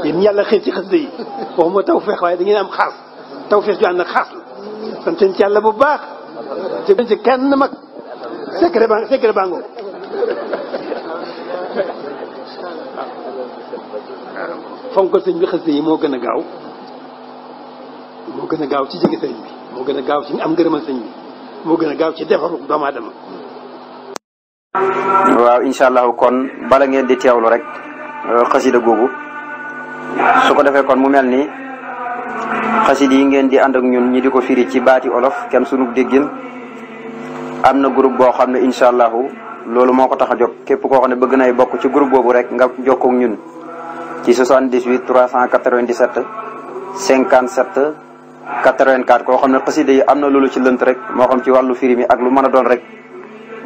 yéen yàlla xëy ci xasida yi waxuma tawfeex waaye da ngeen am xaas tawfeex ju ànd ak xaas la sant ci yàlla bu baax te ci kenn mag secret bango fonkal sëñ bi xasida yi moo gën a gaaw ci jege sëñ bi moo gën a gaaw ci am ngërëmal sëñ bi moo gën a gaaw ci defaru doomu aadama. waaw incha allahu kon bala ngeen di teewlu rek xasida googu su ko defee kon mu mel ni xasida yi ngeen di ànd ak ñun ñi di ko firi ci baati olof kenn sunu déggin am na groupe boo xam ne incha allahu loolu moo ko tax a jóg képp koo xam ne bëgg nay bokk ci groupe boobu rek nga jokkoo ak ñun ci 78 397 57 84 koo xam ne xasida yi am na loolu ci lënt rek moo xam ci wàllu firi mi ak lu mën a doon rek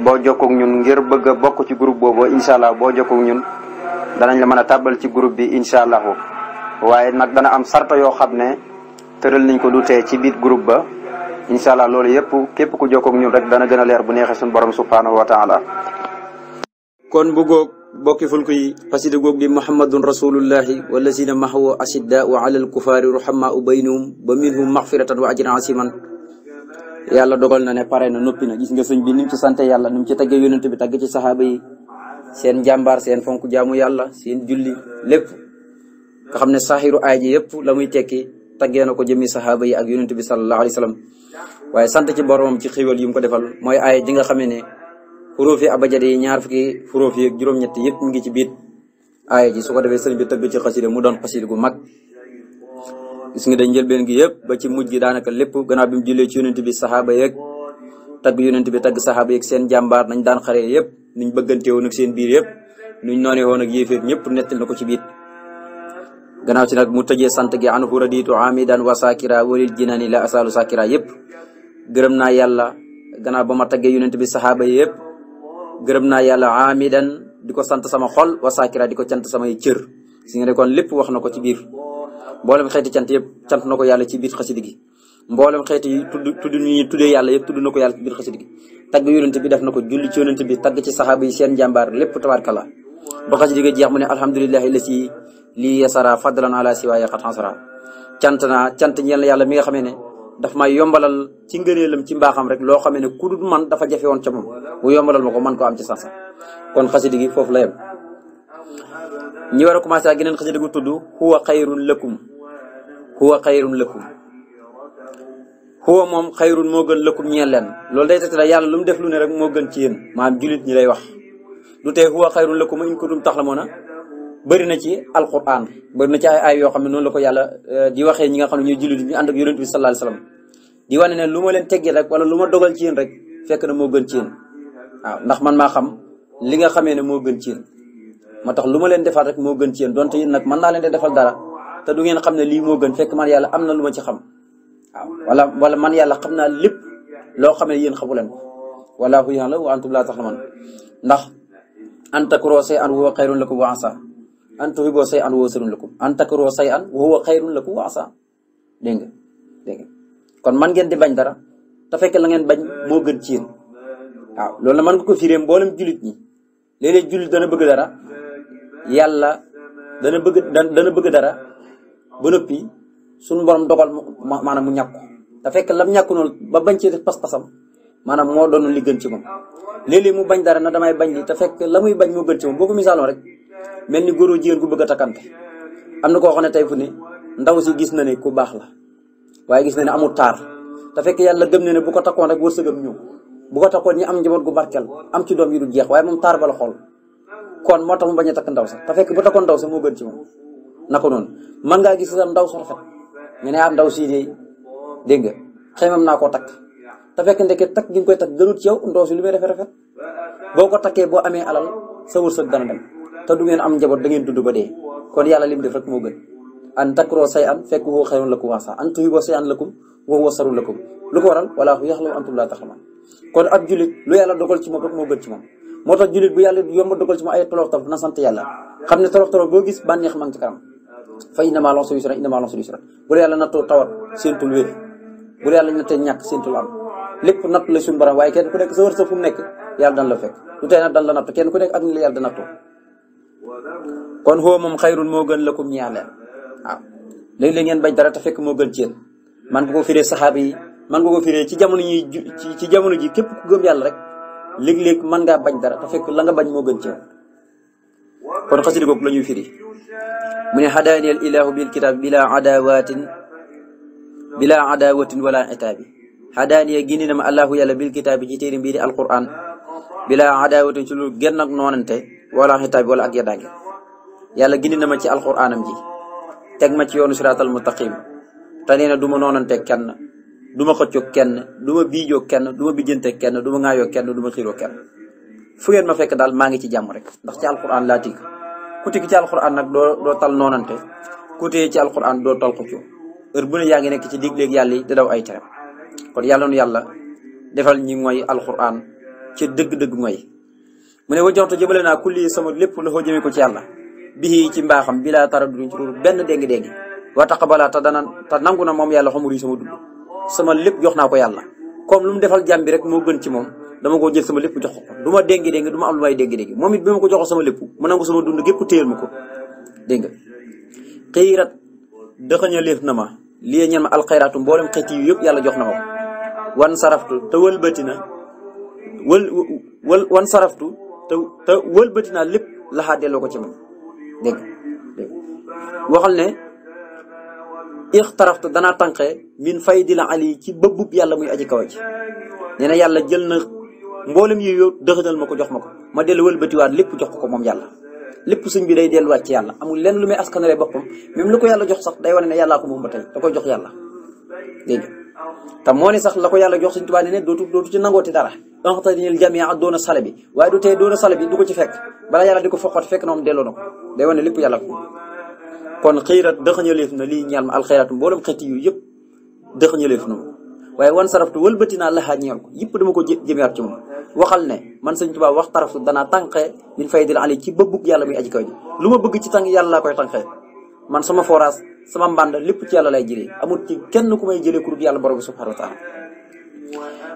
boo jokkoo ak ñun ngir bëgg a bokk ci groupe boobu incha allah boo jokkoo ak ñun danañ la mën a tàbbal ci groupe bi incha allahu waaye nag dana am sarta yoo xam ne tëral nañ ko du tee ci biir groupe ba incha allah loolu yëpp képp ku jokkoo ak ñun rek dana gën a leer bu neexee suñu borom subhanahu wa taala. kon bu góog bokki fulku yi xasida góog di muhammadun rasulullahi wallazina mahawu ashiddaau ala alkufaari ruhamaau baynahum ba minhum maxfiratan wa ajran asiman yàlla dogal na ne pare na noppi na gis nga sëñ bi ni mu ci sante yàlla ni mu ci taggee yonent bi tagg ci saxaaba yi seen jàmbaar seen fonk jaamu yàlla seen julli lépp nga xam ne saaxiru aay ji yëpp la muy tekki taggee na ko jëmi saxaaba yi ak yonent bi sallallahu alayhi wa sallam waaye sant ci boromam ci xéwal yi mu ko defal mooy aay ji nga xamee ne xuróofi abajade yi ñaar fukki xuróof yi ak juróom-ñett yëpp mu ngi ci biir aaya ji su ko defee sëñ bi tëgg ci xasida mu doon xasida gu mag gis nga dañ njëlbeen gi yëpp ba ci mujj gi daanaka lépp gannaaw bi mu jullee ci yonent bi saxaaba yeeg tagg yonent bi tagg saxaaba yeeg seen jàmbaar nañ daan xaree yëpp nuñ bëggante woon ak seen biir yëpp nuñ noonee woon ak yéeféer ñëpp nettal na ko ci biir gannaaw ci nag mu tëjee sant gi anhu raditu amidan wa sakira walil jinani la asalu sakira yëpp gërëm naa yàlla gannaaw ba ma taggee yonent bi saxaaba yi yëpp gërëm naa yàlla amidan di ko sant sama xol wa sakira di ko cant samay cër si nga ne kon lépp wax na ko ci biir mboolem xeeti cant yëpp cant na ko yàlla ci biir xasida gi mboolem xeeti yi tudd ñu tuddee yàlla yëpp tudd na ko yàlla ci biir xasida gi tagg yonent bi def na ko julli ci yonent bi tagg ci saxaaba yi seen jàmbaar lépp tabaarkalla ba xasida gi jeex mu ne alhamdulillahi la si lii yasara fadlan ala siwaaya xat xansara cant ñeel na yàlla mi nga xamee ne daf may yombalal ci ngëneelam ci mbaaxam rek loo xamee ne ku dul man dafa jafe woon ca moom bu yombalal ma ko man ko am ci sansa kon xasida gi foofu la yem ñi war a commencé ak geneen xasida gu tudd huwa xayrun lakum huwa moom xayrun moo gën lakum ñeel leen loolu day teg la yàlla lu mu def lu ne rek moo gën ci yéen maanaam julit ñi lay wax du tee huwa xayrun lakum in kuntum taxlamuuna bëri na ci alquran bëri na ci ay yoo xam ne noonu la ko yàlla di waxee ñi nga xam ne ñooy jullit ñu ànd ak yonent bi sallallahu alayhi wasallam di wane ne lu ma leen teggi rek wala lu ma dogal ci yéen rek fekk na moo gën ci yéen waaw ndax man maa xam li nga xamee ne moo gën ci yéen moo tax lu ma leen defal rek moo gën ci yéen donte yéen nag mën naa leen di defal dara te du ngeen xam ne lii moo gën fekk man yàlla am na lu ma ci xam waaw wala man yàlla xam naa lépp loo xam ne yéen xamu leen ko wallahu ya'lamu wa antum laa ta'lamuun ndax an takroo shay'an wa huwa xayrun lakum wa asa an tuhibbu shay'an wa huwa sharrun lakum an takroo shay'an wa huwa xayrun lakum wa asa dégg nga kon man ngeen di bañ dara te fekk la ngeen bañ moo gën ci yéen waaw loolu la mën nga ko firee mboolem jullit ñi léeg-léeg jullit dana bëgg dara yàlla dana bëgg dara ba noppi suñu borom dogal maanaam mu ñàkk ko te fekk lam ñàkk noonu ba bañ ci def pas-pasam maanaam moo doon li gën ci moom léeg-léeg mu bañ dara na damay bañ li te fekk la muy bañ moo gën ci moom boo ko misaaloo rek mel ni góor jigéen ku bëgg a takkante am na koo xam ne tey fu ne ndaw si gis na ne ku baax la waaye gis na ne amul taar te fekk yàlla gëm na ne bu ko takkoon rek wërsëgam ñëw bu ko takkoon ñi am njaboot gu barkeel am ci doom yi du jeex waaye moom taar ba la xool kon moo tax mu bañ a takk ndaw sax te fekk bu takkoon ndaw sax moo gën ci moom naka noonu mën ngaa gis sax ndaw su rafet nga ne ndaw si de dégg nga xëymam naa koo takk te fekk ndeke takk gi nga koy takk gënut ci yow ndaw si lu muy rafet boo ko takkee boo amee alal sa wërsëg dana dem te du ngeen am njaboot da ngeen dund ba dee kon yàlla lim def rek moo gën an takroo shay'an fekk huwa xayrun lakum wa asa an tuhibbu shay'an lakum wa huwa sharrun lakum lu ko waral walaahu ya'lamu wa antum laa ta'lamuun kon ab julit lu yàlla dogal ci moom rek moo gën ci moom moo tax julit bu yàlla yomb dogal ci moom ay tolof tolof na sant yàlla xam ne tolof tolof boo gis bànneex ma ngi ci kanam fa inna ma'al usri yusran inna ma'al usri yusran bu la yàlla nattoo tawat séentul wér bu la yàlla nattee ñàkk séentul am lépp natt la suñu borom waaye kenn ku nekk sa wërsëg fu mu nekk yàlla dan la fekk lu tey nag dan la natt kenn ku nekk ak ni la yàlla da nattoo kon huwa moom xayrun moo gën lakum ñeel leen waaw léeg-léeg ngeen bañ dara te fekk moo gën ci yéen man nga ko firee saxaaba yi man nga ko firee ci jamono yi ci jamono ji képp ku gëm yàlla rek léeg-léeg mën ngaa bañ dara te fekk la nga bañ moo gën ci yow kon xasida googu la ñuy firi mu ne hadaaniyal ilaahu bil kitaab bila adawatin wala itaabi hadaaniya gindi na ma allahu yàlla bil kitaab bi ci téere bii di alquran bila adawatin ci lu genn ak noonante wala itaabi wala ak yeddaange yàlla gindi na ma ci alquranam ji teg ma ci yoonu siraatal mustaqim te nee na du ma noonante kenn du ma xëccoo kenn du ma biijoo kenn du ma bijjante kenn du ma ŋaayoo kenn du ma xiiroo kenn fu ngeen ma fekk daal maa ngi ci jàmm rek ndax ci alquran laa tikk ku tikk ci alquran nag doo tal noonante ku téye ci alquran doo tal xëccoo heure bu ne yaa ngi nekk ci digleeg yàlla yi di daw ay terem kon yàlla nu yàlla defal ñi mooy alquran ci dëgg-dëgg mooy mu ne wajonto jëmale naa kulli sama lépp la xoo jëmee ko ci yàlla bii ci mbaaxam bi laa tara duñ ci ruur benn dégg-dégg wa taqabala te nangu na moom yàlla xamul yi sama dund sama lépp jox naa ko yàlla comme lu mu defal jàmm bi rek moo gën ci moom dama ko jël sama lépp jox ko du ma dégg-dégg du ma am lu may dégg-dégg moom it bi ma ko joxo sama lépp mu nangu sama dund gépp téyel ma ko dégg nga xiirat dëxaña léef na ma lii ñeen ma alxayraatu mboolem xeet yu yëpp yàlla jox na ma ko wan saraftu te wëlbati na wan saraftu te wëlbati naa lépp laxaa delloo ko ci moom dégg waxal ne ixtaraftu danaa tànqee min faydil ali ci bëbbub yàlla muy aji kawa ji nee na yàlla jël na mboolem yi yow dëxënal ma ko jox ma ko ma dellu wëlbatiwaat lépp jox ko moom yàlla lépp sëñ bi day delluwaat ci yàlla amul lenn lu may askanale boppam même lu ko yàlla jox sax day wane ne yàllaa ko moom ba tey da koy jox yàlla dégg te moo ne sax la ko yàlla jox sëñ Tuubaa ne dootu ci nangooti dara enxtarinil jamia doona sale bi waaye du tey doona sale bi du ko ci fekk bala yàlla di ko foqat fekk na moom delloo na ko day wane lépp yàlla ko kon xiirat dëxañaleef na lii ñeel ma alxayraatu mboolem xeeti yu yëpp dëxañaleef na ma waaye wan saraftu wëlbati naa laxaa ñeel ko yëpp dama ko jëmewaat ci moom waxal ne man sëñ Tuubaa wax taraftu danaa tànqee min faydil ali ci bëbbug yàlla muy aji kaw ji lu ma bëgg ci tànk yàlla laa koy tànqee man sama forage sama mbànd lépp ci yàlla lay jëlee amul ci kenn ku may jëlee ku dul yàlla borom bi subhanahu wa taala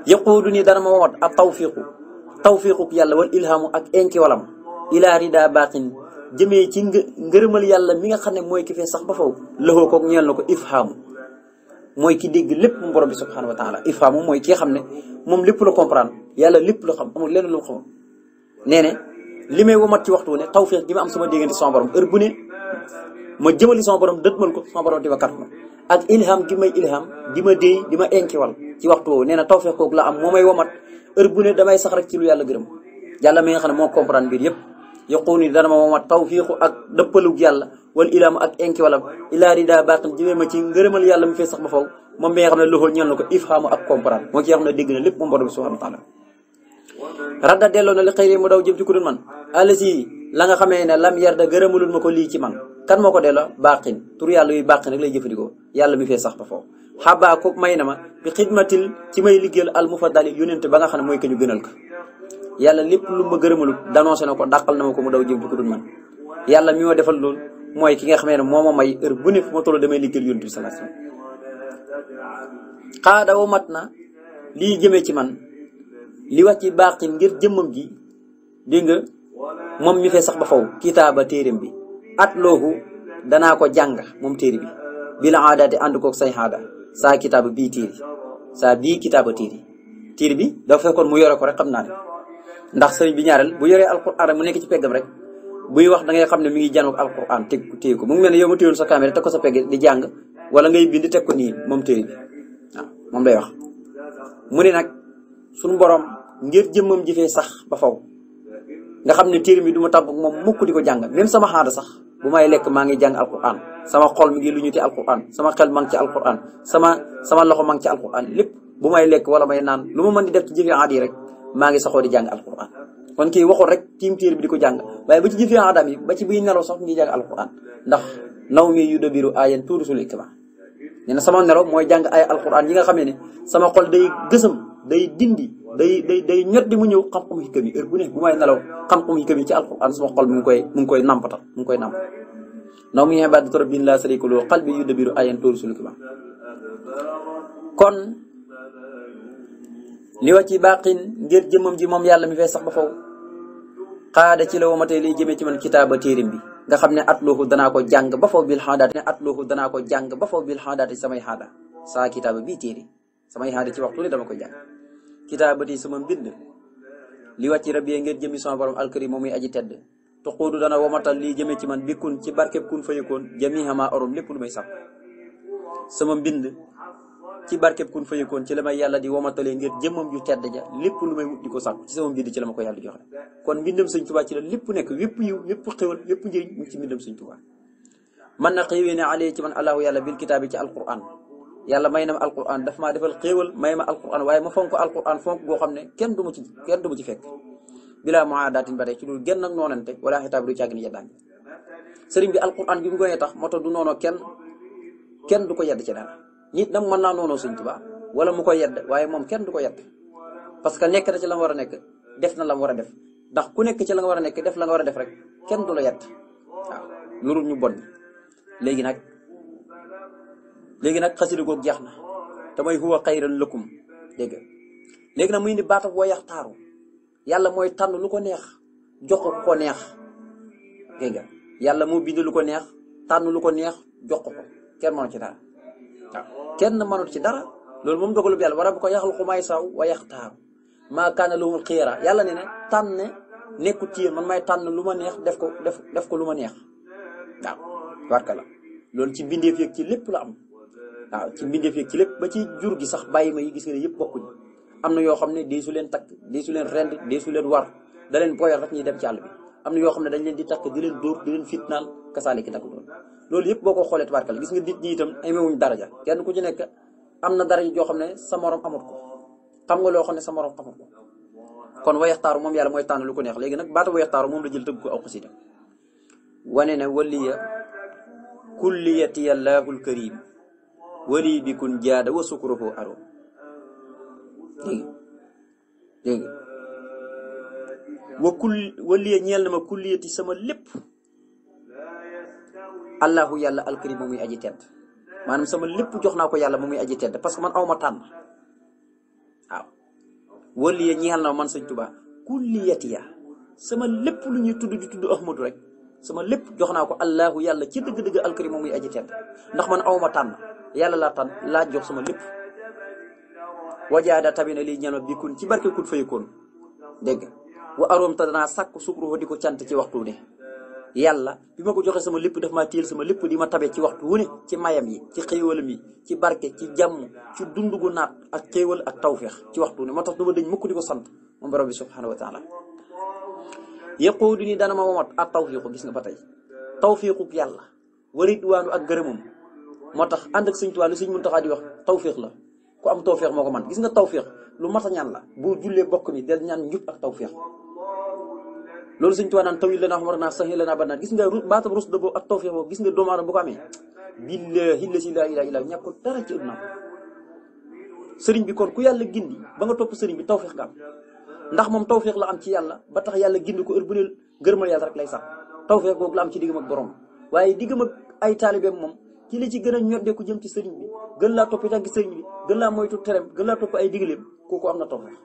yaquudu nii dana ma womat ak tawfiquk yàlla wal ilhamu ak enki walam ilaa rida baqin jëmee ci ngërëmal yàlla mi nga xam ne mooy ki fee sax ba faw loxoo koog ñeel na ko ifhaamu mooy ki dégg lépp moom borom bi subhanahu wa taala ifhaamu mooy ki nga xam ne moom lépp la comprendre yàlla lépp la xam amul lenn lu mu xamul nee ne li may womat ci waxtu ne tawfiq gi ma am sama déggante sama borom heure bu ne ma jëmali sama borom dëtmal ko sama borom di ma kàttan ak ilham gi may ilham di ma déy di ma enkiwal ci waxtu woowu nee na tawfiq kooku la am moo may womat heure bu ne damay sax rek ci lu yàlla gërëm yàlla mi nga xam ne moo comprendre mbir yëpp yokku ni dana ma womat tawfiqu ak dëppalug yàlla wala ilham ak enkiwalam ilaa rida baqin jëmee ma ci ngërëmal yàlla mi fee sax ba faw moom mi nga xam ne loxol ñeel na ko ifhamu ak comprendre moo ki nga xam ne dégg na lépp moom borom bi subhanahu wa taala radda delloo na li xëy mu daw jëm ci ku dul man alasi la nga xamee ne lam yarda gërëmalul ma ko lii ci man kan moo ko delloo baqin tur yàlla yuy baqin rek lay jëfandikoo yàlla mi fee sax ba faw xabaa ko may na ma bi xidmatil ci may liggéeyal al mufaddali yónente ba nga xam ne mooy ka ñu gënal ko yàlla lépp lu ma gërëmalul danoncé na ko dàqal na ma ko mu daw jëm ci ku dul man yàlla mi ma defal loolu mooy ki nga xamee ne moo ma may heure bu ne fu ma toll damay liggéeyal yónente bi sallallahu alayhi wasallam xaadawo mat na lii jëmee ci man li wax ci baqin ngir jëmmam gi dégg nga moom mi fee sax ba faw kitaaba téeréem bi at loohu danaa ko jàng moom téere bi bi la aadaati ànd koog say aada saa kitaaba bii téere saa bii kitaaba téere bi dafa fekkoon mu yore ko rek xam naa ne ndax sëriñ bi ñaareel bu yoree alquran mu nekk ci peggam rek buy wax da ngay xam ne mi ngi jànnoog alquran téye ko mu ngi mel ne yow ma téyoon sa caméra teg ko sa pegg di jàng wala ngay bind teg ko nii moom téere bi waaw moom lay wax mu ne nag suñu borom ngir jëmmam ji fee sax ba faw nga xam ne téere mi du ma tàggu moom mukk di ko jàng même sama xaada sax bu may lekk maa ngi jàng alquran sama xol mi ngi lu ñu te alquran sama xel maa ngi ci alquran sama loxo maa ngi ci alquran lépp bu may lekk wala may naan lu ma mën di def ci jëfe aada yi rek maa ngi saxoo di jàng alquran kon kii waxul rek tiim téere bi di ko jàng waaye ba ci jëfe aadaam yi ba ci buy nelaw sax ngi jàng alquran ndax naw mi yu dabiru ayan tuurisul ikma nee na sama nelaw mooy jàng ay alquran yi nga xamee ne sama xol day gësam day dindi day ñot di mu ñëw xam-xam hikam yi heure bu ne bu may nelaw xam-xam hikam yi ci alquran sama xol mu ngi koy nampatal mu ngi koy namp naw mi ibadatu rabbin la sharika lahu qalbi yu dabiru ayan tuurisul ikma kon li wa ci baqin ngir jëmmam ji moom yàlla mi fee sax ba faw xaada ci la womatee liy jëmee ci man kitaaba téerim bi nga xam ne atluhu danaa ko jàng ba faw bil xaadaati danaa ko jàng ba faw bil xaadaati samay xaada saa kitaaba bii téere samay xaada ci waxtu ne dama ko jàng kitaabati sama mbind li wàcci rabbi ngeen jëmi sama borom alkarim moom muy aji tedd tuquudu dana womatal lii jëmee ci man bi kun ci barkeb kun fayakoon jamiihama orom lépp lu may sàkk sama mbind ci barkeb kun fayakoon ci la may yàlla di womatalee ngir jëmmam ju tedd ja lépp lu may wut di ko sàkk ci sama mbind ci la ma ko yàlla joxe kon mbindam sëñ Tuubaa ci la lépp nekk wépp yiw wépp xéwal wépp njëriñ mu ci mbindam sëñ Tuubaa man na xéewee ne alee ci man allahu yàlla bil kitaabi ci alquran yàlla may na ma alquran daf maa defal xéewal may ma alquran waaye ma fonk alquran fonk goo xam ne kenn du ma ci fekk bilaa muaadaatin ba tey ci dul genn ak noonante wala xitaab du càgg ni yeddaan sëriñ bi alquran bi mu goyee tax moo tax du noonoo kenn du ko yedd ci dara nit nag mën naa noonoo sëñ Tuubaa wala mu ko yedd waaye moom kenn du ko yedd parce que nekk na ci la nga war a nekk def na la mu war a def ndax ku nekk ci la nga war a nekk def la nga war a def rek kenn du la yedd waaw nurul ñu bon léegi nag xasida googu jeex na te mooy huwa xayran lakum dégg nga léegi nag muy indi baata boo yaxtaaru yàlla mooy tànn lu ko neex jox ko neex dégg nga yàlla moo bind lu ko neex tànn lu ko neex jox ko kenn mënu ci dara waaw kenn mënut ci dara loolu moom dogalub yàlla war a bu ko yaxal xumaay saw wa yaxtaaru maa kaana lahumul xiyara yàlla ne tànn nekkut ci yéen man may tànn lu ma neex def ko lu ma neex waaw barka la loolu ci mbindeef yeeg ci lépp la am waaw ci mbindeef yeeg ci lépp ba ci jur gi sax bàyyi ma yi gis nga ne yëpp bokkuñ am na yoo xam ne dee su leen takk dee su leen rend dee su leen war da leen boyal rek ñuy dem ci àll bi am na yoo xam ne dañ leen di takk di leen dóor di leen fitnaal kasaale ki takk doon loolu yëpp boo ko xoolee tabarkal gis nga nit ñi itam amewuñ daraja kenn ku ci nekk am na daraja joo xam ne sa morom amut ko xam nga loo xam ne sa morom amut ko kon wayaxtaaru moom yàlla mooy tànn lu ko neex léegi nag baata wayaxtaaru moom la jël tëgg ko aw xasida wane ne waliya kulliyati allahul karim wali bi kun jaada wa sukruhu aro dégg wa waliya ñeel na ma kulliyati sama lépp allahu yàlla alkarim moom muy aji tedd maanaam sama lépp jox naa ko yàlla moom muy aji tedd parce que man aw ma tànn waaw waliya ñeel na ma man sëñ Tuubaa kulliyati ya sama lépp lu ñuy tudd di tudd ahmadu rek sama lépp jox naa ko allahu yàlla ci dëgg-dëgg alkarim moom muy aji tedd ndax man aw ma tànn yàlla laa tànn laa jox sama lépp wajaada tabina lii ñeel ma bikun ci barke kun fayakoon dégg wa aroom ta danaa sàkk sukru di ko cant ci waxtu ne yàlla bi ma ko joxee sama lépp daf maa téyel sama lépp di ma tabe ci waxtu wu ne ci mayam yi ci xéewalam yi ci barke ci jàmm ci dund gu naat ak xéewal ak tawféex ci waxtu wu ne moo tax du ma dañ mukk di ko sant moom borom bi subhanahu wa taala yëqoo du ni dana ma womat ak tawfiiqu gis nga ba tey tawfiiqu yàlla waridwaanu ak gërëmam moo tax ànd ak sëñ Tuubaa lu sëñ Muntaxaa di wax tawfiix la ku am tawfiix moo ko man gis nga tawfiix lu mat a ñaan la boo jullee bokk mi del ñaan njub ak tawfiix loolu sëñ Tuubaa naan tawil lanaa xamar naa saxi lanaa ban naa gis nga baatab rus da boobu ak tawfiix boobu gis nga doomu aadama bu ko amee billaahi la si laa ilaaha illaa ñàkkul dara ci àdduna sëriñ bi kon ku yàlla gindi ba nga topp sëriñ bi tawfiix nga am ndax moom tawfiix la am ci yàlla ba tax yàlla gindi ko heure bu ne gërëmal yàlla rek lay sax tawfiix googu la am ci diggam ak borom waaye diggam ak ay taalibeem moom ci li ci gën a ñoddeeku jëm ci sëriñ bi gën laa topp tànki sëriñ bi gën laa moytu terem gën laa topp ay digaleem kooku am na tawfiix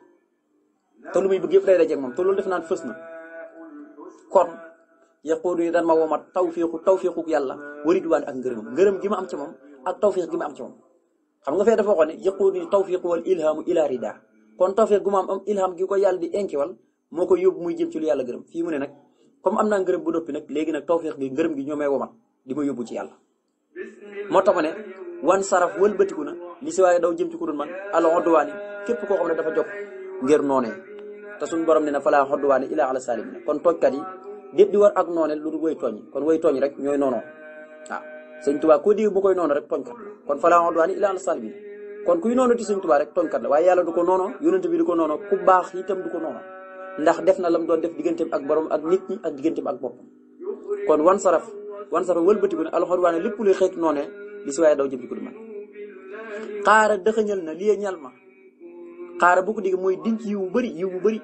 te lu muy bëgg yëpp day dajeeg moom te loolu def naan fës na kon yaquudu ni daan ma womat tawfiixu yàlla waridwaan ak ngërëm gi ma am ci moom ak tawfiix gi ma am ci moom xam nga fee dafa waxoon ne yaquudu ni tawfiixu wal ilhaamu ila rida kon tawfiix gu ma am ilham gi ko yàlla di enkiwal moo ko yóbbu muy jëm ci lu yàlla gërëm fii mu ne nag comme am naa ngërëm bu noppi nag léegi nag tawfiix gi ngërëm gi ñoo may womat di ma yóbbu ci yàlla moo tax ma ne wan saraf wëlbatiku na li si waaye daw jëm ci ku dul man ala xodduwaani képp koo xam ne dafa jóg ngir noonee te suñu borom ne na falaa xodduwaani ilaa ala salimina kon tooñkat yi déet di war ak noonee lu dul way tooñ kon way tooñ rek ñooy noonoo waaw sëñ Tuubaa koo dégg bu koy noonu rek tooñkat kon falaa xodduwaani ilaa ala salimina kon kuy noonu ti sëñ Tuubaa rek tooñkat la waaye yàlla du ko noonoo yonent bi du ko noonoo ku baax itam du ko noonoo ndax def na lam doon def digganteem ak borom ak nit ñi ak digganteem ak boppam kon wan saraf wëlbatiku ne alxodduwaani lépp luy xeet noonee li si waaye daw jëm ci ku dul man xaara dëxëñal na lii ñal ma xaara bu ko digg mooy dinc yiw bu bëri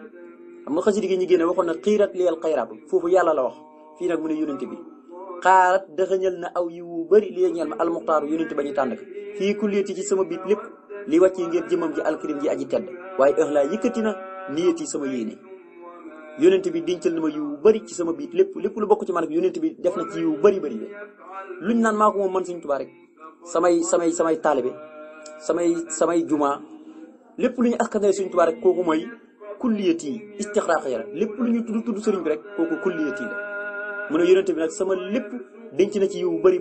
xam nga xasida gi ñu génne waxoon na xiirat liyal xayraatu foofu yàlla la wax fii nag mu ne yonent bi xaarat dëxëñal na aw yiw bu bëri lii ñal ma almuxtaaru yonent ba ñu tànn ko fii kulliyati ci sama biit lépp li wàccee ngir jëmam ji alkarim ji aji tedd waaye ëxlaa yëkkati na niyati sama yéene yonent bi dencal na ma yu bëri ci sama biir lépp lu bokk ci man rek yonent bi def na ci yu bëri luñ naan maa ko moom man Sëñ Tuubaa rek samay taalibe samay juma lépp lu ñu askanale Sëñ Tuubaa rek kooku mooy kulliyat yi istixraaq ya lépp lu ñu tudd sëriñ bi rek kooku kulliyat yi la mu ne yonent bi nag sama lépp denc na ci yu bëri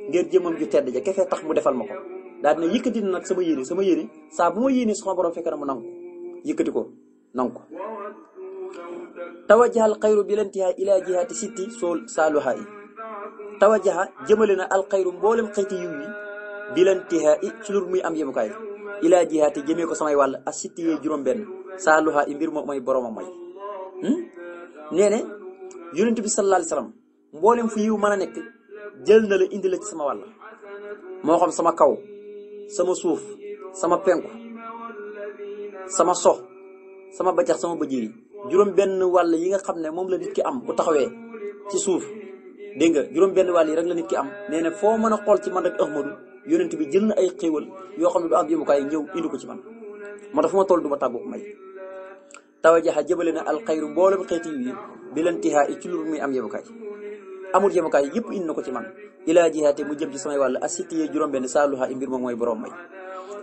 ngir jëmam ju tedd ja kefee tax mu defal ma ko daal dina yëkkati na nag sama yéene saa bu ma yéene sama borom fekk na mu nangu yëkkati ko nangu ko tawajjaha alxayru bi lantihaa ila jihaati sitti sool saaluhaa yi tawajjaha jëmale na alxayru mboolem xëyti yiw yi bi lantihaa i ci lur muy am yemukaay ila jihaati jëmee ko samay wàll a sitti yee juróom-benn saaluhaa i mbir moom mooy boromam mooy nee ne yonent bi sallallahu alayhi wasallam mboolem fu yiw mën a nekk jël na la indi la ci sama wàll moo xam sama kaw sama suuf sama penku sama sox sama bajax sama bëjiri juróom-benn wàll yi nga xam ne moom la nit ki am bu taxawee ci suuf dégg nga juróom-benn wàll yi rek la nit ki am nee na foo mën a xool ci man rek Ahmadu yonent bi jël na ay xéewal yoo xam ne du am yëmukaay ñëw indi ko ci man moo tax fu ma toll du ma tàggu may tawajaxa jëbale na alxayru mboolem xeeti yi bi lantihaa i ci lu muy am yemukaay amul yemukaay yëpp indi na ko ci man ilaa jihaate mu jëm ci samay wàll asitiyee juróom-benn saaluha i mbir moom mooy borom may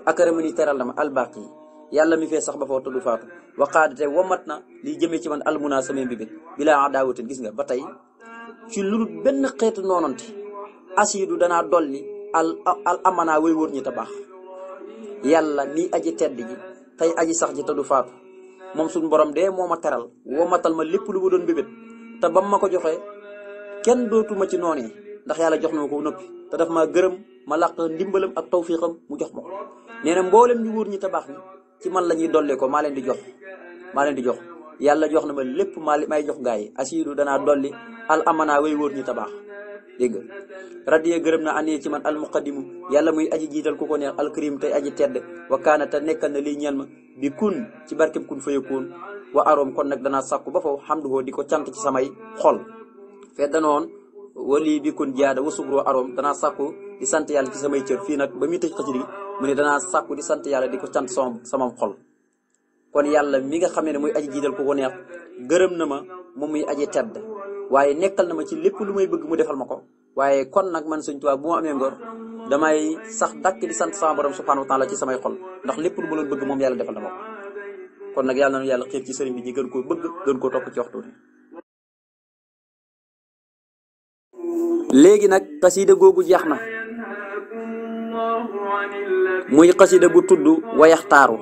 akara mu ni teral na ma albaqi yàlla mi fee sax ba foo tuddu faatu waxaadate womat na liy jëmee ci man almuna samay mbibét bilaa adaawatin gis nga ba tey ci lu benn xeetu noonante asiidu danaa dolli al amana way wóor ñi te baax yàlla nii aji tedd ji tey aji sax ji te du faatu moom suñu borom de moo ma teral womatal ma lépp lu ma doon mbébét te bam ma ko joxee kenn dootuma ci noonu ndax yàlla jox na ma ko noppi te daf maa gërëm ma làq ndimbalam ak tawfiixam mu jox ma ko nee na mboolem ñu wóor ñi te baax ni ci man la ñuy dollee ko maa leen di jox yàlla jox na ma lépp may jox gaa yi asiidu danaa dolli al amana way wóor ñi te baax dégg nga radiye gërëm na année ci man al muqaddimu yàlla muy aji jiital ku ko neex alkarim tey aji tedd wa kaana te nekkal na lii ñeel ma bi kun ci barkeb kun fayakoon wa aroom kon nag danaa sàkku ba faw xamduhoo di ko cant ci samay xol fee danoon wali bi kun jaada wa sugroo aroom danaa sàkku di sant yàlla ci samay cër fii nag ba muy tëj xasida gi mu ne danaa sàkku di sant yàlla di ko cant sama xol kon yàlla mi nga xam ne muy aji jiital ku ko neex gërëm na ma moom muy aji tedd waaye nekkal na ma ci lépp lu may bëgg mu defal ma ko waaye kon nag man Sëñ Tuubaa bu ma amee ngor damay sax dàkk di sant sama borom subhanahu wa taala ci samay xol ndax lépp lu ma doon bëgg moom yàlla defal na ma ko kon nag yàlla na yàlla xiir ci sëriñ bi ñi gën koo bëgg gën koo topp ci waxtu ni léegi nag xasida googu jeex na muy xasida gu tudd wayaxtaaru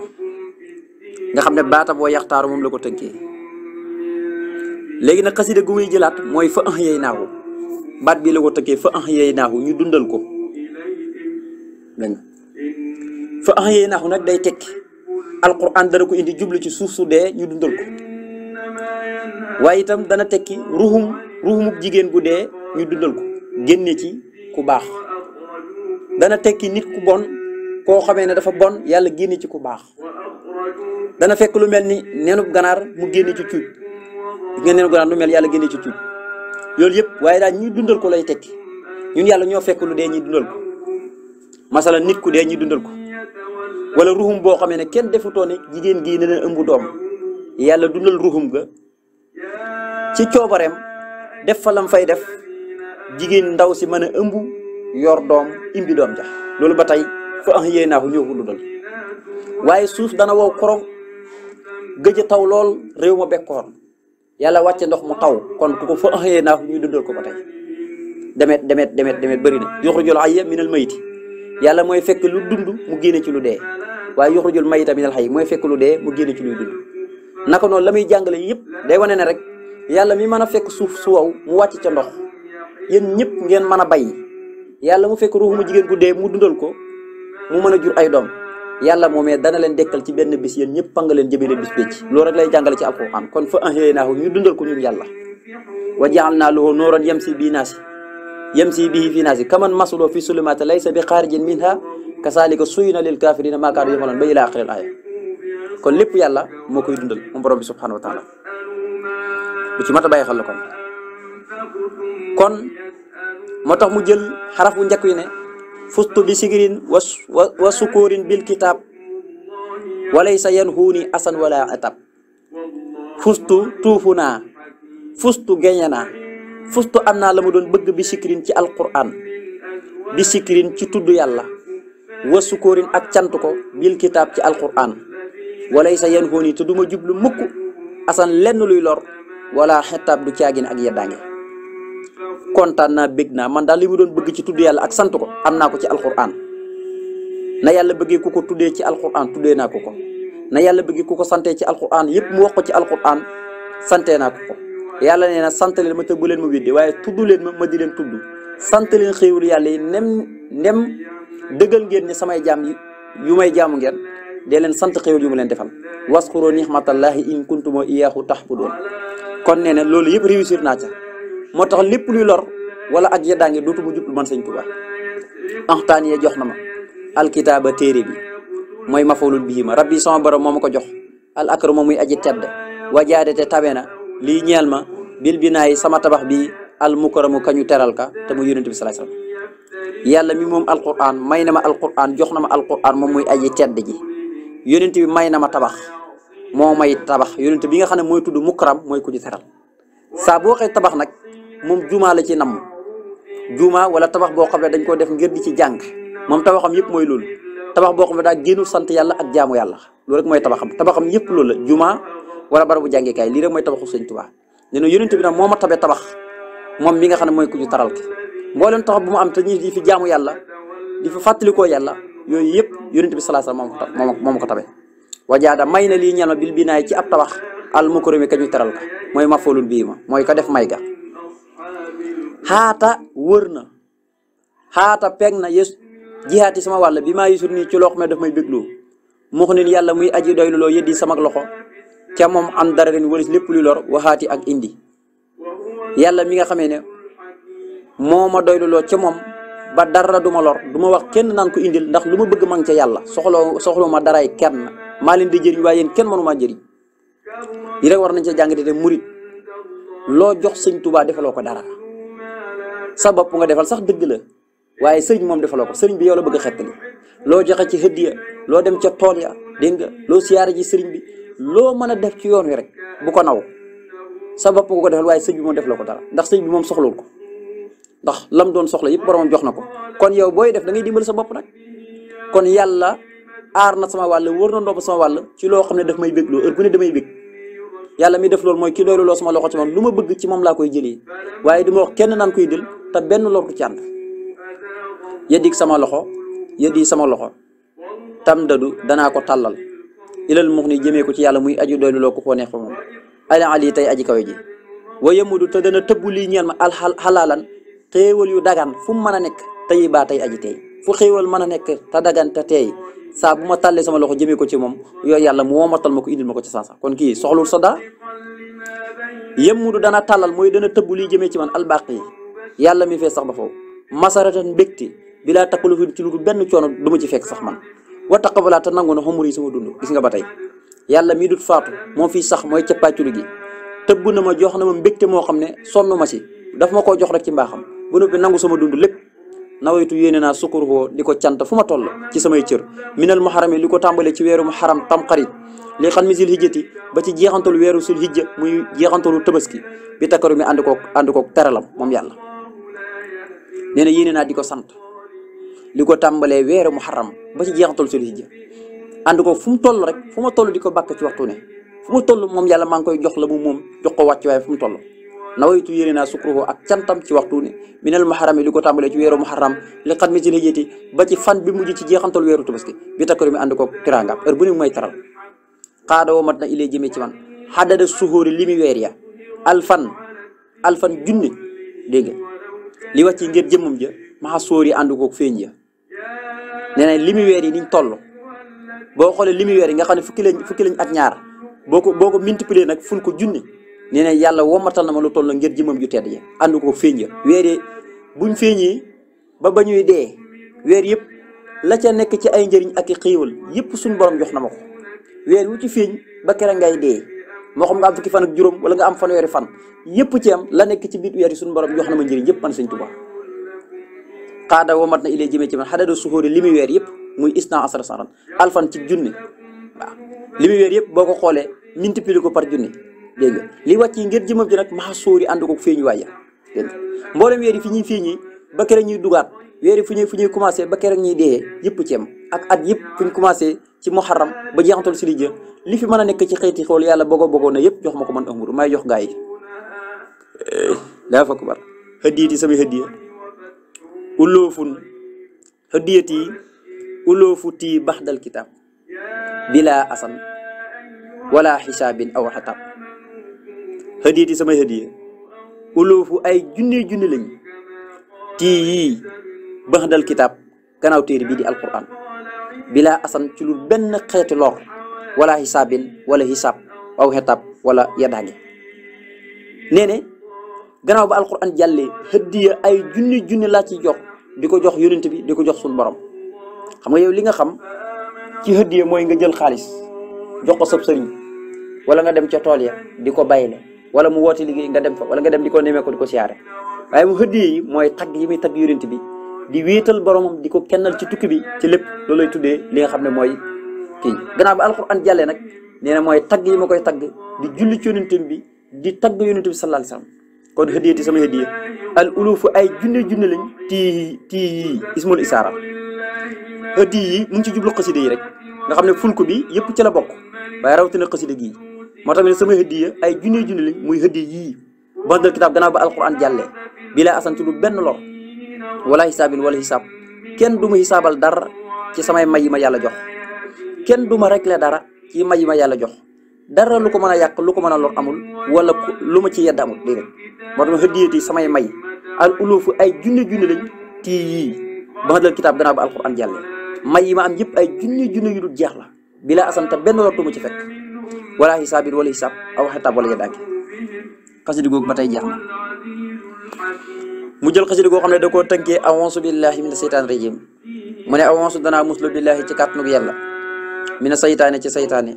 nga xam ne baatab wayaxtaaru moom la ko tënkee léegi nag xasida gu muy jëlaat mooy fa yey naahu baat bii la ko tënkee fa yey naahu ñu dundal ko dégg nga fa yey naahu nag day tekki alquran dana ko indi jublu ci suuf su dee ñu dundal ko waaye itam dana tekki ruxumuk jigéen gu dee ñu dundal ko génne ci ku baax dana tekki nit ku bon koo xamee ne dafa bon yàlla génne ci ku baax dana fekk lu mel ni nenub ganaar mu génne ci cuuj nga nenu ganaar lu mel yàlla génne ci cuuj loolu yëpp waaye daal ñuy dundal ko lay tekki ñun yàlla ñoo fekk lu dee ñuy dundal ko masala nit ku dee ñuy dundal ko wala ruxum boo xamee ne kenn defutoo ne jigéen gii ne leen ëmb doom yàlla dundal ruxum ga ci coobareem def fa lam fay def jigéen ndaw si mën a ëmb yor doom imbi doom ja loolu ba tey fa yee naa ko ñëw ko dundal waaye suuf dana wow korong gëj a taw lool réew ma bekkoor yàlla wàcce ndox mu taw kon ku ko fa yee naa ko ñuy dundal ko ba tey demet bëri na yuxrujul hayya minal mayti yàlla mooy fekk lu dund mu génne ci lu dee waaye yuxrujul mayta minal hayy mooy fekk lu dee mu génne ci luy dund naka noonu la muy jàngale yëpp day wane ne rek yàlla mi mën a fekk suuf su wow mu wàcc ca ndox yéen ñëpp ngeen mën a bay yàlla mu fekk ruuxu mu jigéen gu dee mu dundal ko mu mën a jur ay doom yàlla moomee dana leen dekkal ci benn bis yéen ñëpp panga leen jëmee leen bis pécc loolu rek lay jàngale ci alquran kon fa anhaynaahu ñu dundal ko ñun yàlla wa ja'alnaa lahu nuuran yamsi bihi fi naasi kaman masaloo fi sulumaati laysa bi xaarijin minha kasaalika suyyina lil kaafiriina maa kaanu ya'maluun ba ilaa aaxiril aaya kon lépp yàlla moo koy dundal moom borom bi subhanahu wa taala lu ci mat a bàyyi xel la kon moo tax mu jël xaraf bu njëkk yi ne fustu bi sigirin wa sukoorin bil kitaab walay sa yan huuni asan wala atab fustu tuufu naa fustu geñe naa fustu am naa la ma doon bëgg bi sikkirin ci alquran bi sikkirin ci tudd yàlla wa sukóorin ak cant ko bil kitaab ci alquran walay sa yen xoon yi te du ma jublu mukk asan lenn luy lor wala xetaab du caagin ak yeddaange kontaan naa bég naa man daal li mu doon bëgg ci tudd yàlla ak sant ko am naa ko ci alquran na yàlla bëggee ku ko tuddee ci alquran tuddee naa ko ko na yàlla bëggee ku ko santee ci alquran yépp mu wax ko ci alquran santee naa ko ko yàlla nee na sant leen ma te bu leen ma weddi waaye tudd leen ma di leen tudd sant leen xéewlu yàlla yi nem dëggal ngeen ni samay jaam yu may jaamu ngeen dee leen sant xéewal yu mu leen defal waskuro nixmatallahi in kuntum iyaahu tahbudun kon nee na loolu yëpp réussir naa ca moo tax lépp luy lor wala ak yeddaange dootu mu jublu man sëñ Tuubaa axtaan yee jox na ma alkitaaba téere bi mooy mafawlul bii ma rabbi sama borom moo ma ko jox al akram moom muy aji tedd wajaadete tabe na lii ñeel ma bil binaay sama tabax bi al mukarramu kañu teral ka te mu yonent bi sallallahu alayhi wasallam yàlla mi moom alquran may na ma alquran jox na ma alquran moom muy aji tedd ji yonent bi may na ma tabax moo may tabax yonent bi nga xam ne mooy tudd mukaram mooy ku ñu teral saa boo waxee tabax nag moom jumaa la ci namm jumaa wala tabax boo xam ne dañ koo def ngir di ci jàng moom tabaxam yëpp mooy loolu tabax boo xam ne daa génnul sant yàlla ak jaamu yàlla loolu rek mooy tabaxam yëpp loolu la jumaa wala barabu jàngekaay lii rek mooy tabaxu sëñ Tuubaa nee na yonent bi nag moo ma tabe tabax moom mi nga xam ne mooy ku ñu taral ki mboolem tabax bu mu am te ñi di fi jaamu yàlla di fi fàttalikoo yàlla yooyu yëpp yonent bi sallallahu alayhi wasallam moo ma ko tabe wajaada may na lii ñeel ma bil binaay ci ab tabax al mukarrami ka ñu teral ka mooy mafoolul bii ma mooy ko def may ga xaata wër na xaata peeg na yes jihaati sama wàll bi maa yusur nii ci loo xam ne daf may bégloo mu wax ne yàlla muy aji doylu loo yëddi sama loxo ca moom am dara ren walis lépp luy lor waxaati ak indi yàlla mi nga xamee ne moo ma doylu loo ca moom ba dara du ma lor du ma wax kenn naan ko indil ndax lu ma bëgg mang ca yàlla soxla ma daray kenn maa leen di jëriñ waaye yéen kenn mënu maa jëriñ yi rek war nañ ca jàngate te murit loo jox sëñ Tuubaa defaloo ko dara sa bopp nga defal sax dëgg la waaye sëriñ moom defaloo ko sëriñ bi yow la bëgg a xettali loo joxe ci hëddiya loo dem ca tool ya dégg nga loo siyaare ji sëriñ bi loo mën a def ci yoon wi rek bu ko naw sa bopp nga ko defal waaye sëriñ bi moom defaloo ko dara ndax sëriñ bi moom soxlul ko ndax lam doon soxla yëpp boromam jox na ko kon yow booy def da ngay dimbali sa bopp nag kon yàlla aar na sama wàll wër na ndomb sama wàll ci loo xam ne daf may bég loo heure bu ne damay bég yàlla mi def loolu mooy ki doylu loo sama loxo ci moom lu ma bëgg ci moom laa koy jëlee waaye du ma wax kenn naan koy dil te benn lor du ci ànd yeddi sama loxo tam dadu danaa ko tàllal ilal mux ni jëmee ko ci yàlla muy aju doylu loo ko koo neex fa moom ala ali tey aji kawe ji wa yemudu te dana tëbbu lii ñeel ma xalaalan xéewal yu dagan fu mu mën a nekk tey baa tey aji tey fu xéewal mën a nekk te dagan te tey saa bu ma tàllee sama loxo jëmee ko ci moom yooyu yàlla mu womatal ma ko indil ma ko ci sansa kon kii soxlul sa dara yemudu dana tàllal mooy dana tëbbu lii jëmee ci man albaq yi yàlla mi fee sax ba foofu masaratan mbégte bi laa takkalufin ci lu dul benn coono du ma ci fekk sax man wa taqabala te nangu na xamur yi sama dund gis nga ba tey yàlla mii dut faatu moo fii sax mooy cappaaculu gi tëbb na ma jox na ma mbégte moo xam ne sonn ma si daf ma koo jox rek ci mbaaxam ba noppi nangu sama dund lépp nawaytu yéene naa sukkur di ko cant fu ma toll ci samay cër minal muharram li ko tàmbalee ci weeru muharram tamxarit li xam mi sil hijjati ba ci jeexantalu weeru sil hijja muy jeexantalu tabaski bi takkaru mi ànd koog teralam moom yàlla nee na yéene naa di ko sant li ko tàmbalee weeru muharram ba ci jeexantalu sil hijja ànd ko fu mu toll rek fu ma toll di ko bàkk ci waxtu ne fu ma toll moom yàlla maa ngi koy jox la mu moom jox ko wàcc waaye fu mu toll nawaytu yéene naa sukruhu ak cantam ci waxtu ne minal muharram li ko tàmbalee ci weeru muharram li xam mi sil hijjati ba ci fan bi mujj ci jeexantalu weeru tabaski bi takkaru mi ànd koog teraanga heure bu ne may taral xaada woo mat na ilee jëmee ci man xaddada suhóori li mu weer ya alfan junni dégg nga li wax ci ngir jëmmam ja maxa sóor yi ànd koog feeñ ya nee na li mu weer yi niñ toll boo xoolee li mu weer yi nga xam ne fukki lañ ak ñaar boo ko multiplier nag ful ko junni nee na yàlla womatal na ma lu toll ngir jëmmam ju tedd ja ànd koog feeñ ya weer yi buñ feeñee ba ñuy dee weer yëpp la ca nekk ci ay njëriñ ak i xiiwal yëpp suñ borom jox na ma ko weer wu ci feeñ ba kere ngay dee moo xam nga am fukki fan ak juróom wala nga am fanweeri fan yëpp ci am la nekk ci biir weer yi suñu borom jox na ma njëriñ yëpp man sëñ Tuubaa xaada woo mat na ilee jëmee ci man xadada suxóori li muy weer yëpp muy isna asara saran alfan ci junni waaw li muy weer yëpp boo ko xoolee multiplier ko par junni dégg nga li wàcc yi ngir jëmam ji nag maa sóori ànd ko feeñu waay ya dégg nga mboolem weer yi fi ñuy feeñi ba kere ñuy dugaat weer yi fu ñuy commencé ba kere ñuy dee yëpp ci am ak at yëpp fu ñu commencé ci muharram ba jeexantal si li li fi mën a nekk ci xeeti xool yàlla bëggoon na yëpp jox ma ko man Ahmadu may jox gaa yi daa fa ko bar hëddiyati samay hëddiya uloofun hëddiyati uloofu tii baxdal kitaab bila asan wala xisaabin aw xataab hëddiyati samay hëddiya uloofu ay junni lañ tii yii baxdal kitaab gannaaw téere bii di alquran bila asan ci lu benn xeeti lor wala xisaabin wala xisaab aw xetaab wala yadaange nee ne gannaaw ba alquran jàllee hëddiya ay junni laa ciy jox di ko jox yonent bi di ko jox suñu borom xam nga yow li nga xam ci hëddiya mooy nga jël xaalis jox ko sab sëriñ wala nga dem ca tool ya di ko bayle wala mu woote liggéey nga dem fa wala nga dem di ko nemee ko di ko siyaare waaye mu hëddiya yi mooy tagg yi muy tagg yonent bi di wéetal boromam di ko kennal ci tukki bi ci lépp loolu lay tuddee li nga xam ne mooy kii gannaaw ba alquran jàllee nag nee na mooy tagg yi ma koy tagg di julli ci yonent bi di tagg yonent bi sallallahu alayhi wasallam kon hëddiyati sama hëddiya al ulufu ay junni lañ tii ismul isaara hëddiya yi mu ngi ci jublu xasida yi rek nga xam ne fulku bi yëpp ci la bokk waaye rawatina xasida gii moo tax ne sama hëddiya ay junni lañ muy hëddiya yii baxdal kitaab gannaaw ba alquran jàllee bi laa asanti lu benn lor wala xisaabin wala xisaab kenn du ma xisaabal dara ci samay may yi ma yàlla jox kenn du ma réglé dara ci may yi ma yàlla jox dara lu ko mën a yàq lu ko mën a lor amul wala lu ma ci yedd amul déedéet moo tax ma hëddiyati samay may al ulufu ay junni lañ tii yii baxdal kitaab gannaaw ba alquran jàllee may yi ma am yëpp ay junni yu dul jeex la bi laa asanta benn lor du ma ci fekk wala xisaabin wala xisaab aw xetaab wala yeddaange xasida googu ba tey jeex na mu jël xasida goo xam ne da koo tënkee a'uuzu billahi mina seytaani rajim mu ne a'uuzu danaa muslu billahi ci kàttanu yàlla mina saytaane ci saytaane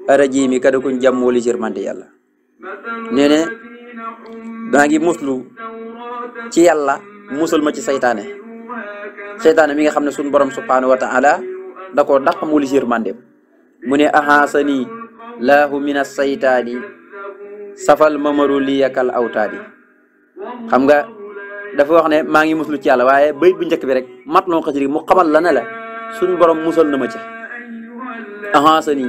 arajimi kada kuñ jàmm wala yërmande yàlla nee ne daa ngi muslu ci yàlla musal ma ci saytaane mi nga xam ne suñu borom subhanahu wa ta'ala da koo dàq mu wala yërmandeem mu ne ahaasani laahu mina saytaani safal mamaru li yakal awtaadi xam nga dafa wax ne maa ngi muslu ci yàlla waaye bayit bu njëkk bi rek mat loo xasida mu xamal la ne la suñu borom musal na ma ci ahaasani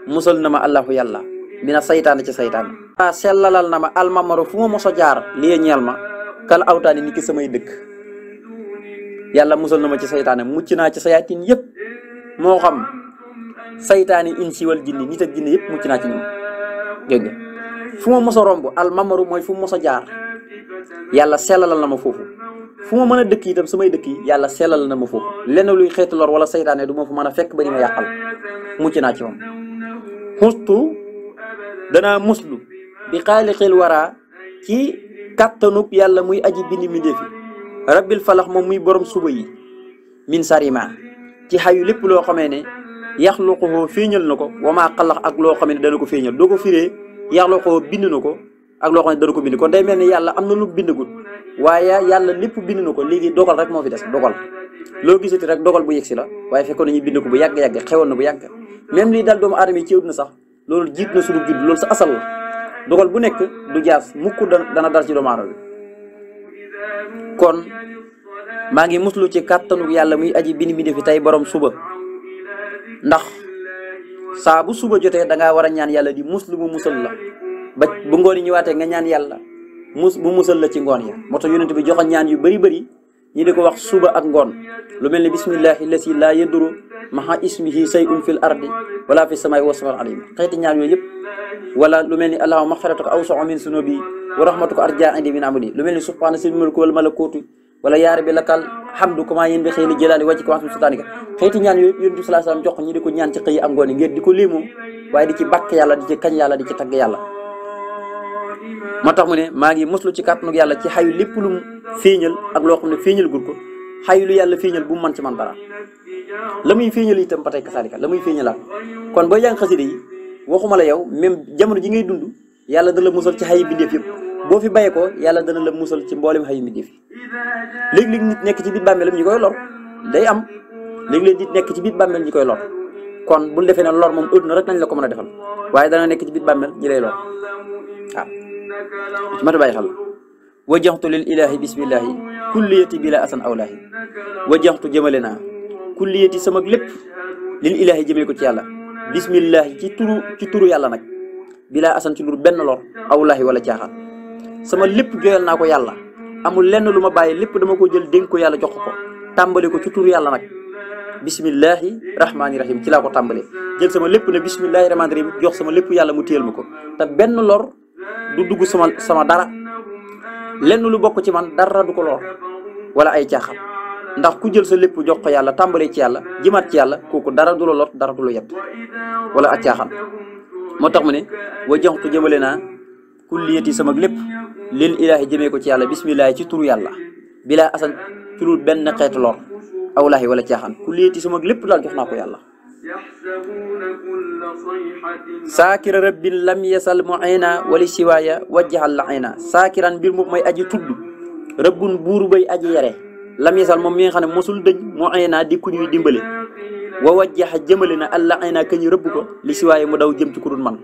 musal na ma allahu yàlla mina saytaane ci saytaane sellalal na ma almamaru fu ma mos a jaar lii ñeel ma kal awtaani ni ki samay dëkk yàlla musal na ma ci saytaane mucc naa ci sayaatin yëpp moo xam saytaani insi wal jinni nit ak jinni yëpp mucc naa ci ñoom dégg nga fu ma mos a romb almamaru mooy fu ma mos a jaar yàlla sellalal na ma foofu fu ma mën a dëkk itam samay dëkk yi yàlla sellalal na ma foofu lenn luy xeetu lor wala saytaane du ma fa mën a fekk ba ni ma yàqal mucc naa ci moom xustu danaa muslu bi xaalixil waraa ci kàttanub yàlla muy aji bindi mbindéefi rabbil falax moom muy borom suba yi min sarima ci xayu lépp loo xamee ne yaxluquhu féeñal na ko wamaa xalax ak loo xamee ne dana ko féeñal doo ko firee yaxluquhu bind na ko ak loo xam ne dana ko bind kon day mel ni yàlla am na lu bindagul waaye yàlla lépp bind na ko léegi dogal rek moo fi des dogal loo gisati rek dogal bu yegsi la waaye fekkoon nañu bind ko bu yàgg-yàgg xewoon na bu yàgg même lii daal doomu aadama yi ci na sax loolu jiit na suñu judd loolu sa asal la dogal bu nekk du jaas mukk dana dal ci doomu aadama bi kon maa ngi muslu ci kàttanu yàlla muy aji bind fi tey borom suba ndax saa bu suba jotee da ngaa war a ñaan yàlla di muslu mu musal la ba bu ngoon yi ñëwaatee nga ñaan yàlla mu musal la ci ngoon ya moo tax yonent bi joxoon ñaan yu bëri ñi di ko wax suba ak ngoon lu mel ni bismillahi lasi laa yaduru maha ismihi say'un fil ardi wala fi samaa'i wa samiul alim xeeti ñaan yooyu yëpp wala lu mel ni allahumma maghfiratuka awsa'u min sunubi wa rahmatuka arja indi min amali lu mel ni subhana sil mulku wal malakutu wala yaa rabbi lakal hamdu kama yen bi xëy li jëlaali wàcc ko waxtu sutanika xeeti ñaan yooyu yonent bi sallallahu alayhi wasallam jox ko ñi di ko ñaan ci xëy ak ngoon yi ngir di ko limu waaye di ci bàkk yàlla di ci kañ yàlla di ci tagg yàlla moo tax mu ne maa ngi muslu ci kàttanu yàlla ci xayu lépp lu mu féeñal ak loo xam ne féeñal gul ko xayu lu yàlla féeñal bu mu mën ci man dara la muy féeñal itam ba tey kasaalika la muy féeñalaat kon boo jàng xasida yi waxuma la yow même jamono ji ngay dund yàlla dana la musal ci xayu bindeef yëpp boo fi bàyyee ko yàlla dana la musal ci mboolem xayu bindeef yi léeg-léeg nit nekk ci biir bàmmeelam ñi koy lor day am léeg-léeg nit nekk ci biir bàmmeel ñi koy lor kon bul defee ne lor moom ëdd na rek nañ la ko mën a defal waaye dana nekk ci biir bàmmeel ñi lay lor waaw mata bàyyi xel wajaxtu lil ilahi bismillahi kulliyati bila asan awlaahi wajaxtu jëmale naa kulliyati sama lépp lil ilahi jëmee ko ci yàlla bismillahi ci turu yàlla nag bila asan ci lur benn lor awlaahi wala caaxaan sama lépp joyal naa ko yàlla amul lenn lu ma bàyyi lépp dama ko jël dénk ko yàlla jox ko tàmbali ko ci turu yàlla nag bismillahi rahmaani rahim ci laa ko tàmbalee jël sama lépp ne bismillahi rahmaani rahim jox sama lépp yàlla mu téyel ma ko te benn lor du dugg sama dara lenn lu bokk ci man dara du ko lor wala ay caaxaan ndax ku jël sa lépp jox ko yàlla tàmbalee ci yàlla jëmaat ci yàlla kooku dara du la lor dara du la yett wala ak caaxaan moo tax mu ne wa joxtu jëmale naa kulliyati sama lépp lil ilaahi jëmee ko ci yàlla bismillahi ci turu yàlla bilaa asan ci lu benn xeetu lor awlaahi wala caaxaan kulliyati sama lépp daal jox naa ko yàlla saakira rabbin lam yasal mu'ina wali siwaaya wajjahal la'ina saakiran mbir moom mooy aji tudd rabbun buuru bay aji yare lam yasal moom mi nga xam ne mosul dëñ mu'ina di ku ñuy dimbale wa wajjaha jëmale na al la'ina ka ñu rëbb ko li siwaaya mu daw jëm ci ku dul man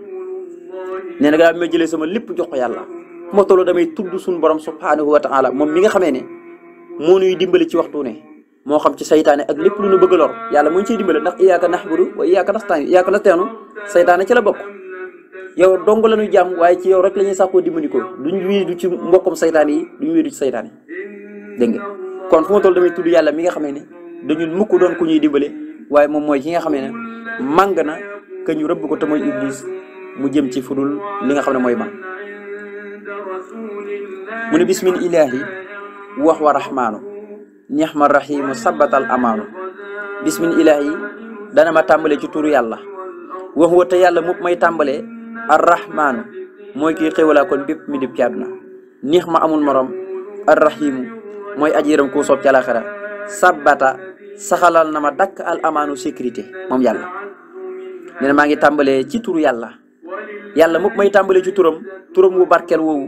nee na daal ma jëlee sama lépp jox ko yàlla fu ma toll damay tudd suñu borom subhanahu wa ta'ala moom mi nga xamee ne moo ñuy dimbale ci waxtu ne moo xam ci saytaane ak lépp lu ñu bëgg lor yàlla mu ngi ciy dimbale ndax iyyaka na'budu wa iyyaka nasta'iin saytaane ci la bokk yow dong la ñuy jàmm waaye ci yow rek la ñuy sàkkoo dimbali ko duñ wéedu ci mbokkum saytaane yi duñ wéedu ci saytaane dégg nga kon fu ma toll damay tudd yàlla mi nga xamee ne dañu mukk doon ku ñuy dimbale waaye moom mooy ki nga xamee ne màng na ka ñu rëbb ko te mooy iblis mu jëm ci fudul li nga xam ne mooy man mu ne bismil ilaahi wax wa rahmaanu nixma rahimu sabatal amaanu bismil ilaahi dana ma tàmbalee ci turu yàlla wax wa te yàlla moom may tàmbalee arrahmaanu mooy kii xéwalaa kon bépp mi dib ci àdduna nixma amul morom arrahimu mooy aji yërëm koo soob ci àlaxira sabata saxalal na ma dakk al amaanu sécurité moom yàlla nee na maa ngi tàmbalee ci turu yàlla yàlla moom may tàmbalee ci turam wu barkeel woowu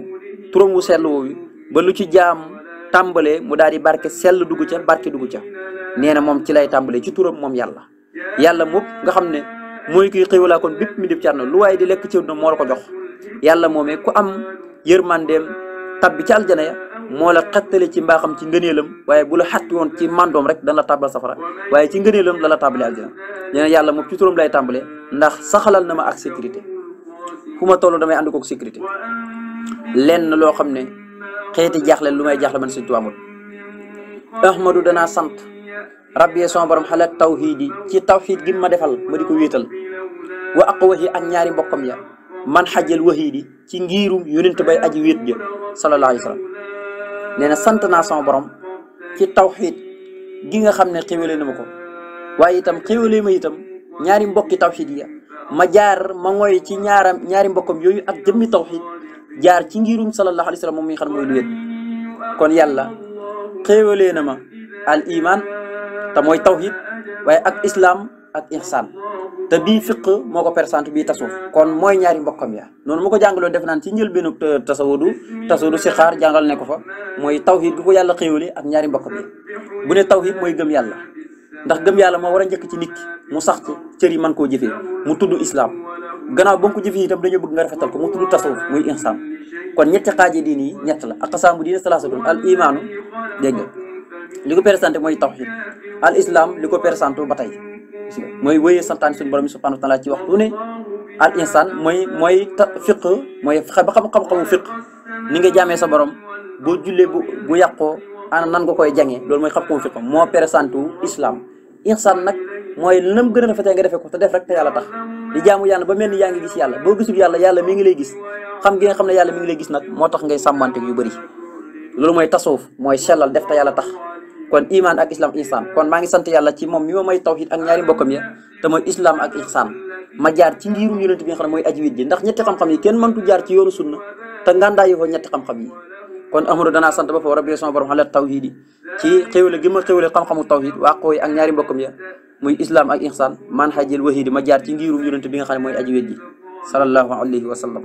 turam wu sell woowu ba lu ci jaam tàmbalee mu daal di barke sell dugg ca barke dugg ca nee na moom ci lay tàmbalee ci turam moom yàlla moom nga xam ne mooy kuy xéwalaa kon bépp mi def ci àdduna lu waaye di lekk ci àdduna moo la ko jox yàlla moomee ku am yërmandeem tabbi ci aljana ya moo la xettale ci mbaaxam ci ngëneelam waaye bu la xatti woon ci mandoom rek dana la tàbbal safara waaye ci ngëneelam la la tàbbale aljana nee na yàlla moom ci turam lay tàmbalee ndax saxalal na ma ak sécurité fu ma toll damay ànd kook sécurité lenn loo xam ne xeeti jaaxle lu may jaaxle man Sëñ Tuubaa amul ahmadu danaa sant rabbi sama borom xalaat tawxiid yi ci tawxiid gi ma defal ma di ko wéetal wa aqwahi ak ñaari mbokkam ya man xajal waxiid yi ci ngiirum yonent bay aji wéet ja sallallahu alayhi wa sallam nee na sant naa sama borom ci tawxiid gi nga xam ne xéwale na ma ko waaye itam xéwale ma itam ñaari mbokki tawxiid ya ma jaar ma ngoy ci ñaari mbokkam yooyu ak jëmmi tawxiid jaar ci ngirum sallallahu alayhi wa sallam moom mi nga xam ne mooy lu wéet kon yàlla xéewalee na ma al iman te mooy tawhid waaye ak islam ak ihsan te bii fiq moo ko persante bii tasawuf kon mooy ñaari mbokkam ya noonu ma ko jàngaloon def naan ci njëlbeenu tasawudu si xaar jàngal ne ko fa mooy tawhid gi ko yàlla xéewalee ak ñaari mbokkam ya bu ne tawhid mooy gëm yàlla ndax gëm yàlla moo war a njëkk ci nit ki mu sax ci cër yi mën koo jëfee mu tudd islam gannaaw ba nga ko jëfee itam dañoo bëgg nga rafetal ko mu tudd tasawuf muy ihsan kon ñetti xaaji diini yi ñett la aqsaamu diine salaasatun al imaanu dégg nga li ko présenté mooy tawhid al islam li ko présenté ba tey mooy wéyee santaani suñu borom subhanahu wa taala ci waxtu ne al ihsan mooy fiq mooy xam-xamu fiq ni nga jaamee sa borom boo jullee bu yàqoo ana nan nga koy jàngee loolu mooy xam-xamu fiq moo présenté wu islam ihsan nag mooy nam gën a rafetee nga defee ko te def rek te yàlla tax di jaamu yàlla ba mel ni yaa ngi gis yàlla boo gisul yàlla mi ngi lay gis xam gi nga xam ne yàlla mi ngi lay gis nag moo tax ngay sàmmante yu bëri loolu mooy tasawuf mooy sellal def te yàlla tax kon iman ak islam ihsan kon maa ngi sant yàlla ci moom mi ma may tawhid ak ñaari mbokkam ya te mooy islam ak ihsan ma jaar ci ngirum yonent bi nga xam ne mooy aji wit ji ndax ñetti xam-xam yi kenn mëntu jaar ci yoonu sunna te ngàndaa yoo ñetti xam-xam yi kon ahmadu danaa sant ba foofu rabbi sama borom xalaat tawhid yi ci xéwale gi ma xéwale xam-xamu tawhid waa qooy ak ñaari mbokkam ya muy islam ak ihsan man xajil wahidi ma jaar ci ngirum yonent bi nga xam ne mooy aji wet ji sallallahu alayhi wa sallam